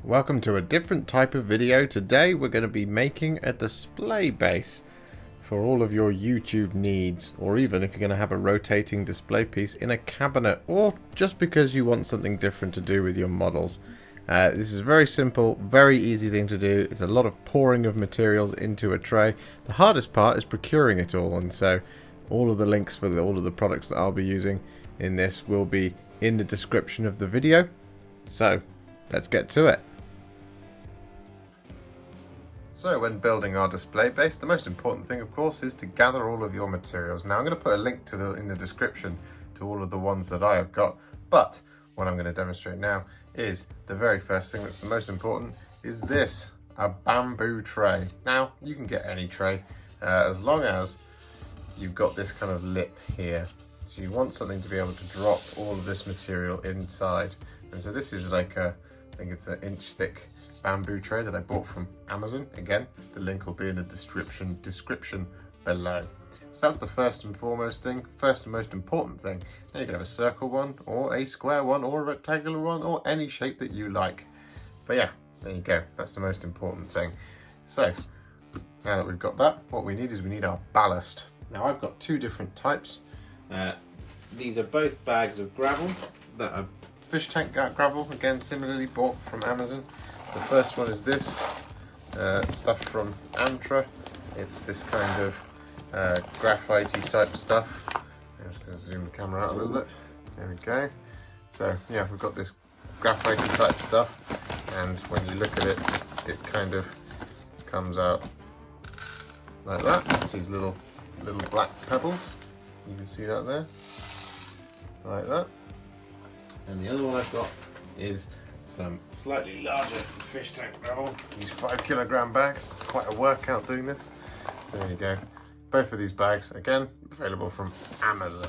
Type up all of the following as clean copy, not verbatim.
Welcome to a different type of video. Today we're going to be making a display base for all of your YouTube needs, or even if you're going to have a rotating display piece in a cabinet, or just because you want something different to do with your models. This is a very simple, very easy thing to do. It's a lot of pouring of materials into a tray. The hardest part is procuring it all, and so all of the links for all of the products that I'll be using in this will be in the description of the video. So let's get to it. So when building our display base, the most important thing of course is to gather all of your materials. Now I'm going to put a link to in the description to all of the ones that I have got, but what I'm going to demonstrate now is the very first thing that's the most important is this, a bamboo tray. Now you can get any tray as long as you've got this kind of lip here. So you want something to be able to drop all of this material inside. And so this is like I think it's an inch thick bamboo tray that I bought from Amazon. Again, the link will be in the description below. So that's the first and foremost thing, first and most important thing. Now you can have a circle one, or a square one, or a rectangular one, or any shape that you like. But yeah, there you go, that's the most important thing. So now that we've got that, what we need is we need our ballast. Now I've got two different types. These are both bags of gravel that are fish tank gravel, again similarly bought from Amazon. The first one is this stuff from Amtra. It's this kind of graphite-y type stuff. I'm just going to zoom the camera out a little bit. There we go. So yeah, we've got this graphite-y type stuff, and when you look at it, it kind of comes out like that. It's these little black pebbles. You can see that there, like that. And the other one I've got is some slightly larger fish tank gravel, these 5 kilogram bags. It's quite a workout doing this. So there you go. Both of these bags, again, available from Amazon.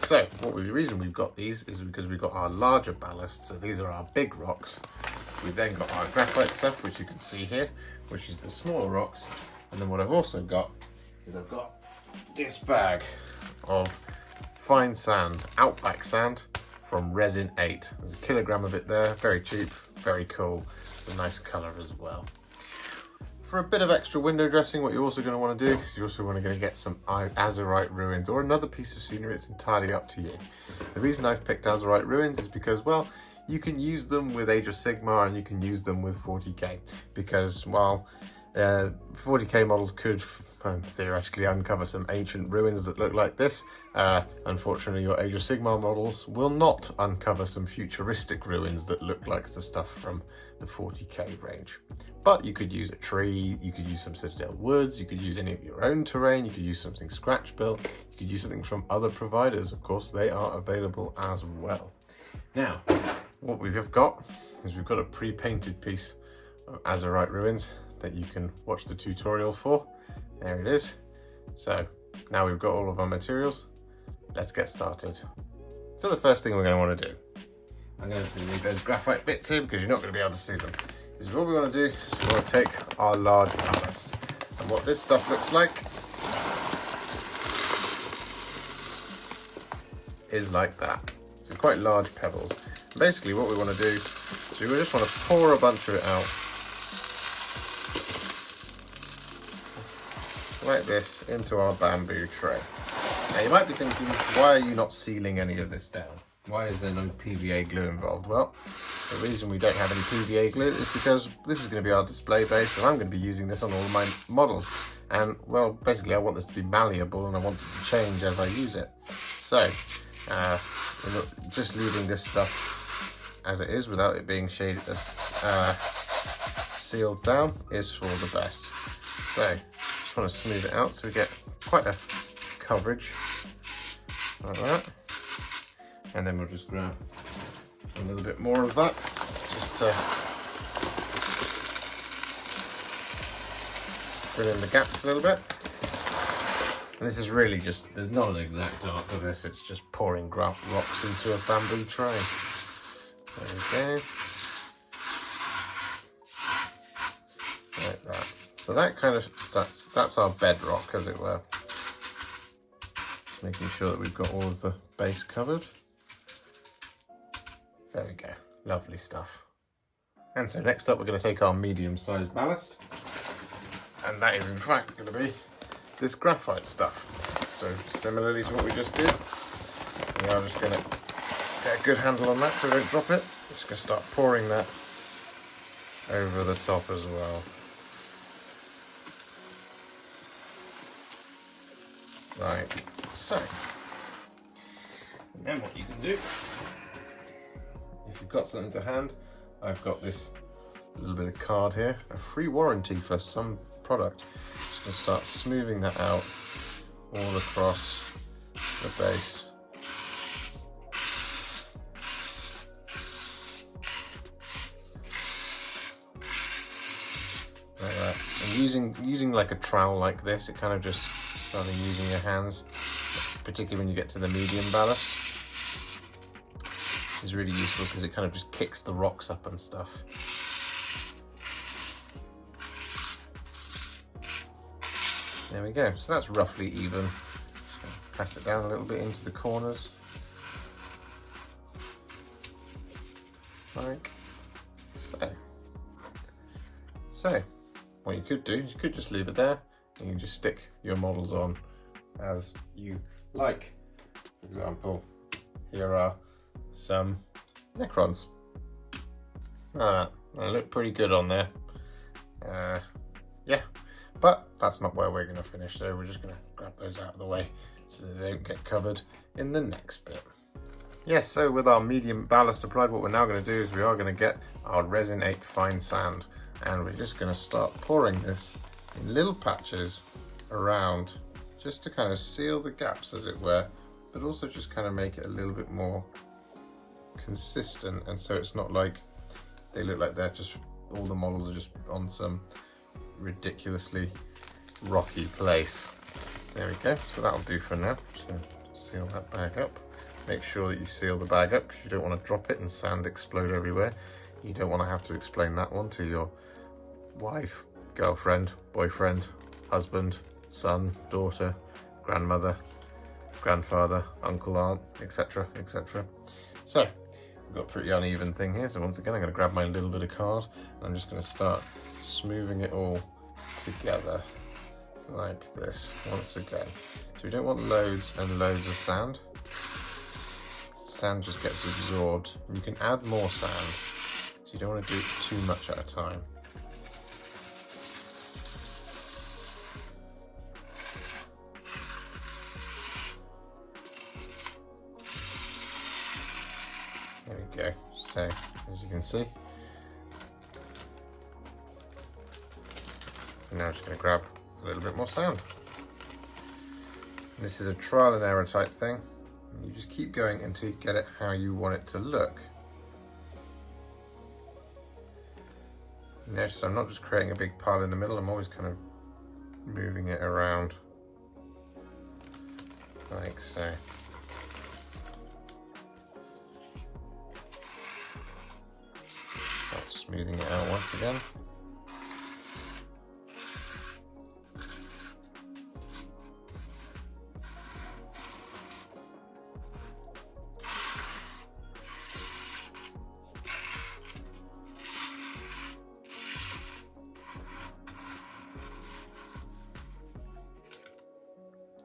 So the reason we've got these is because we've got our larger ballast. So these are our big rocks. We've then got our graphite stuff, which you can see here, which is the smaller rocks. And then what I've also got is I've got this bag of fine sand, Outback sand, from Resin8. There's a kilogram of it there, very cheap, very cool. It's a nice colour as well. For a bit of extra window dressing, what you're also going to want to do is you also want to get some azurite ruins or another piece of scenery. It's entirely up to you. The reason I've picked azurite ruins is because, well, you can use them with Age of Sigmar and you can use them with 40k, because while 40k models could theoretically uncover some ancient ruins that look like this, unfortunately your Age of Sigmar models will not uncover some futuristic ruins that look like the stuff from the 40k range. But you could use a tree, you could use some Citadel woods, you could use any of your own terrain, you could use something scratch built, you could use something from other providers. Of course, they are available as well. Now, what we have got is we've got a pre-painted piece of azurite ruins that you can watch the tutorial for. There it is. So now we've got all of our materials, let's get started. So the first thing we're going to want to do, I'm going to leave those graphite bits here because you're not going to be able to see them, is what we want to do is we want to take our large ballast. And what this stuff looks like is like that. So quite large pebbles. And basically what we want to do is we just want to pour a bunch of it out like this into our bamboo tray. Now you might be thinking, why are you not sealing any of this down? Why is there no PVA glue involved? Well, the reason we don't have any PVA glue is because this is going to be our display base and I'm going to be using this on all of my models. And well, basically I want this to be malleable and I want it to change as I use it. So, just leaving this stuff as it is without it being sealed down is for the best. So, just want to smooth it out so we get quite a coverage like that, and then we'll just grab a little bit more of that just to fill in the gaps a little bit. And this is really just, there's not an exact art to this, it's just pouring rocks into a bamboo tray. There we go, like that. So that kind of stuff, that's our bedrock as it were. Just making sure that we've got all of the base covered. There we go, lovely stuff. And so next up we're going to take our medium-sized ballast, and that is in fact going to be this graphite stuff. So similarly to what we just did, we are just going to get a good handle on that so we don't drop it. Just going to start pouring that over the top as well. Like so. And then what you can do, if you've got something to hand, I've got this little bit of card here, a free warranty for some product. Just going to start smoothing that out all across the base. Like that. And using like a trowel like this, it kind of just, rather than using your hands, particularly when you get to the medium ballast, is really useful because it kind of just kicks the rocks up and stuff. There we go, so that's roughly even. Just going to pat it down a little bit into the corners. Like so. So, what you could do is you could just leave it there and you can just stick your models on as you like. For example, here are some Necrons. They look pretty good on there. Yeah, but that's not where we're going to finish, so we're just going to grab those out of the way so they don't get covered in the next bit. Yes, so with our medium ballast applied, what we're now going to do is we are going to get our Resin8 fine sand, and we're just going to start pouring this in little patches around, just to kind of seal the gaps, as it were, but also just kind of make it a little bit more consistent, and so it's not like they look like they're just, all the models are just on some ridiculously rocky place. There we go, so that'll do for now. Just going to seal that bag up. Make sure that you seal the bag up because you don't want to drop it and sand explode everywhere. You don't want to have to explain that one to your wife, girlfriend, boyfriend, husband, son, daughter, grandmother, grandfather, uncle, aunt, etc, etc. So we've got a pretty uneven thing here, so once again I'm going to grab my little bit of card and I'm just going to start smoothing it all together like this once again. So we don't want loads and loads of sand. Sand just gets absorbed. You can add more sand, so you don't want to do it too much at a time. There we go. So, as you can see, now I'm just going to grab a little bit more sand. This is a trial and error type thing. You just keep going until you get it how you want it to look. Notice I'm not just creating a big pile in the middle, I'm always kind of moving it around like so. Start smoothing it out once again.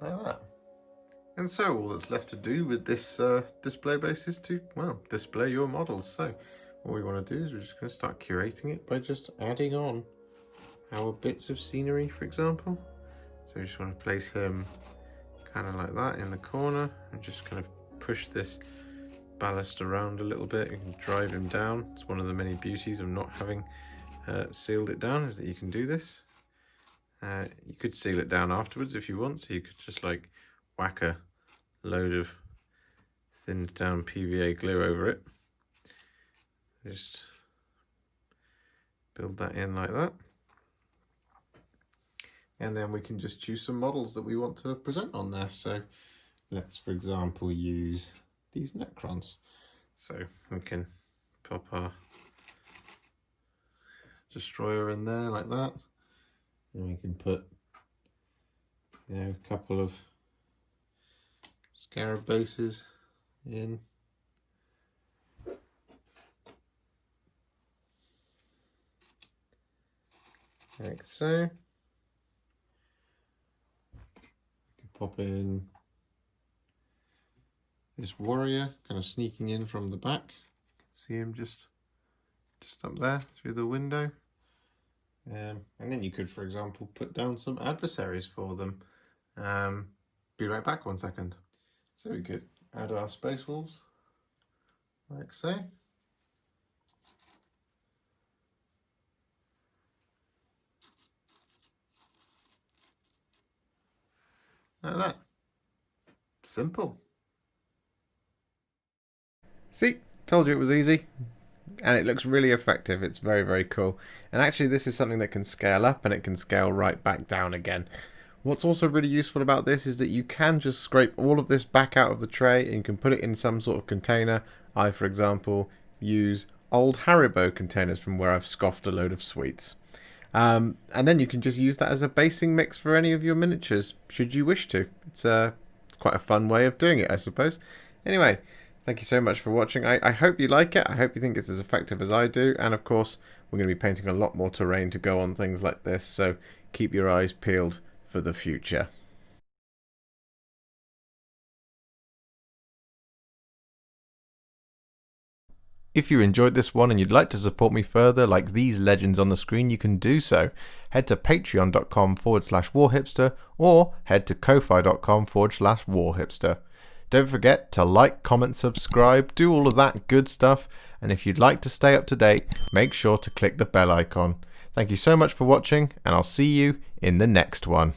Like that. And so all that's left to do with this display base is to, well, display your models. So what we want to do is we're just going to start curating it by just adding on our bits of scenery, for example. So we just want to place him kind of like that in the corner and just kind of push this ballast around a little bit. You can drive him down. It's one of the many beauties of not having sealed it down, is that you can do this. You could seal it down afterwards if you want, so you could just like whack a load of thinned down PVA glue over it. Just build that in like that. And then we can just choose some models that we want to present on there. So let's, for example, use these Necrons. So we can pop our destroyer in there like that. And we can put, you know, a couple of scarab bases in. like so. Pop in this warrior kind of sneaking in from the back. See him just up there through the window. And then you could, for example, put down some adversaries for them. Be right back 1 second. So we could add our space walls like so. Like that. Simple. See, told you it was easy. And it looks really effective. It's very, very cool. And actually this is something that can scale up and it can scale right back down again. What's also really useful about this is that you can just scrape all of this back out of the tray and you can put it in some sort of container. I, for example, use old Haribo containers from where I've scoffed a load of sweets. And then you can just use that as a basing mix for any of your miniatures, should you wish to. It's quite a fun way of doing it, I suppose. Anyway, thank you so much for watching. I hope you like it. I hope you think it's as effective as I do. And of course, we're going to be painting a lot more terrain to go on things like this, so keep your eyes peeled for the future. If you enjoyed this one and you'd like to support me further like these legends on the screen, you can do so. Head to patreon.com/warhipster or head to ko-fi.com/warhipster. Don't forget to like, comment, subscribe, do all of that good stuff, and if you'd like to stay up to date, make sure to click the bell icon. Thank you so much for watching, and I'll see you in the next one.